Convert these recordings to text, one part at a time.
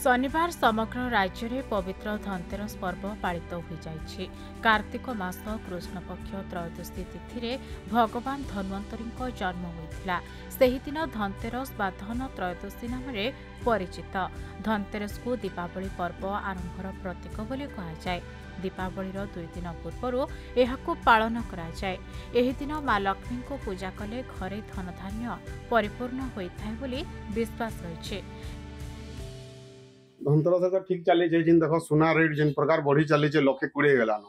शनिवार समग्र राज्य में पवित्र धनतेरस पर्व पालित हो जाइछि। कार्तिक मास कृष्ण पक्ष त्रयोदशी तिथि रे भगवान धन्वंतरी जन्म होइथिला। सेही दिन धनतेरस बा धन त्रयोदशी नाम परिचित। धनतेरस को दीपावली पर्व आरंभर प्रतीक बोली कहुए। दीपावलीर 2 दिन पूर्व एहाकु पालन करा जाए। एही दिन मां लक्ष्मी को पूजा कले घरे धन धान्य परिपूर्ण होइथाय बोली विश्वास रहिछि। धनतेरस ठीक चली देख सुना रेट जिन प्रकार बढ़ी चली 1,20,000 गलान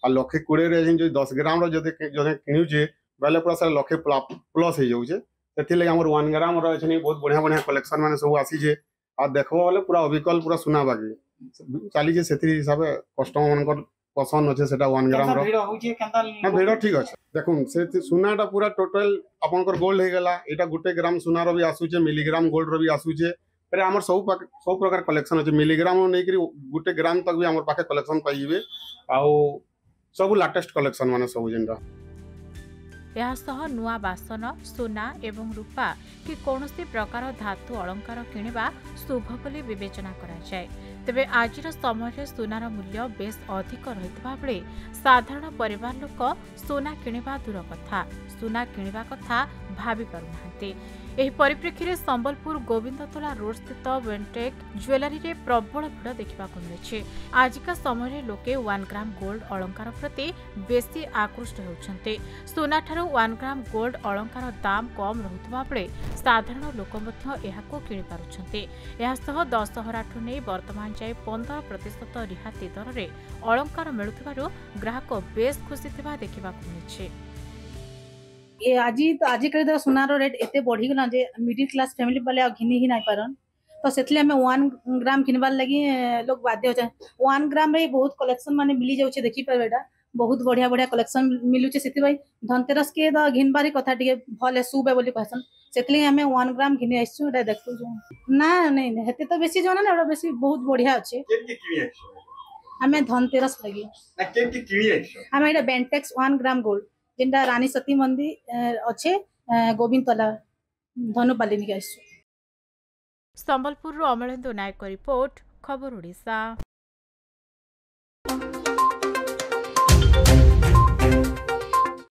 आ 1,20,000 रे जो 10 ग्राम जदि किणुचे बेले पूरा सारा 1,00,000 प्लस हो जाऊे। से आम 1 ग्राम बहुत बढ़िया बढ़िया कलेक्शन मैंने सब आसीचे आ देखो बोले पूरा अविकल पूरा सुना बाकी चली से हिसाब से कस्टमर मान पसंद अच्छे 1 ग्राम भीड़ ठीक अच्छे। देखुन से सुनाटा पूरा टोटल आपंकर गोल्ड हो गला। यहाँ 1 ग्राम सुनार भी आसूचे मिलीग्राम गोल्ड रो भी आसूचे। फिर आम सब प्रकार कलेक्शन अच्छे मिलीग्राम नहीं 1 ग्राम तक भी आम पाखे कलेक्शन पाइबे आउ सब लाटेस्ट कलेक्शन माने सब जिनरा। यासह नुआ बासन सोना एवं रूपा कि कौनसी प्रकार धातु अलंकार किनिबा शुभ बोली विवेचना करा जाए। तेबे आजिर समय सोनार मूल्य बेस अधिक रहितबा बेले साधारण परिवार लोक सोना किनिबा दूर कथा सोना किनिबा कथा भाबी पारुनाहांती। एही परिप्रेक्षी रे संबलपुर गोविंदतोला रोड स्थित वेंटेक ज्वेलरी रे प्रबल भीड़ देखा मिलुछि। आजिका समय लोके 1 ग्राम गोल्ड अलंकार प्रति बेसी आकृष्ट होउछन्ते। सोना ठारू 1 ग्राम गोल्ड अलंकार दाम कम रहुतबा बेले साधारण लोक मध्य एहाको किनि पारुछन्ते। एहासह दशहराठू नै वर्तमान जाय 15% रिहाती दर रे अलंकार मिलुथिबारु ग्राहक बेस खुशी थिबा देखिबा मिलुछि। ये आज सुनार रेट एते बढ़ी गला जे मिडिल क्लास फैमिली वाले घिनी ही नहीं पारन। तो सेतले हमें 1 ग्राम किनबार लगी लोग बाध्य होते। 1 ग्राम रे बहुत कलेक्शन माने मिली जाउछे देखि परबेटा बहुत बढ़िया बढ़िया कलेक्शन मिलुछे। सेति भाई धनतेरस के द घिनबारी कथा टिके भले सुबे बोली कहसन। सेतले हमें 1 ग्राम घिनी आइछु एटा देखु जो ना नहीं हेते तो बेसी जना ना एटा बेसी बहुत बढ़िया अछि। केन किनी आइछु हमें धनतेरस लगी ना केन किनी आइछु हमें एटा बेंटेक्स 1 ग्राम गोल्ड जिनटा रानी सती मंदिर अच्छे गोविंदतला धनुपालिनी के। संबलपुर अमलेन्दु नायक रिपोर्ट खबर ओडिशा।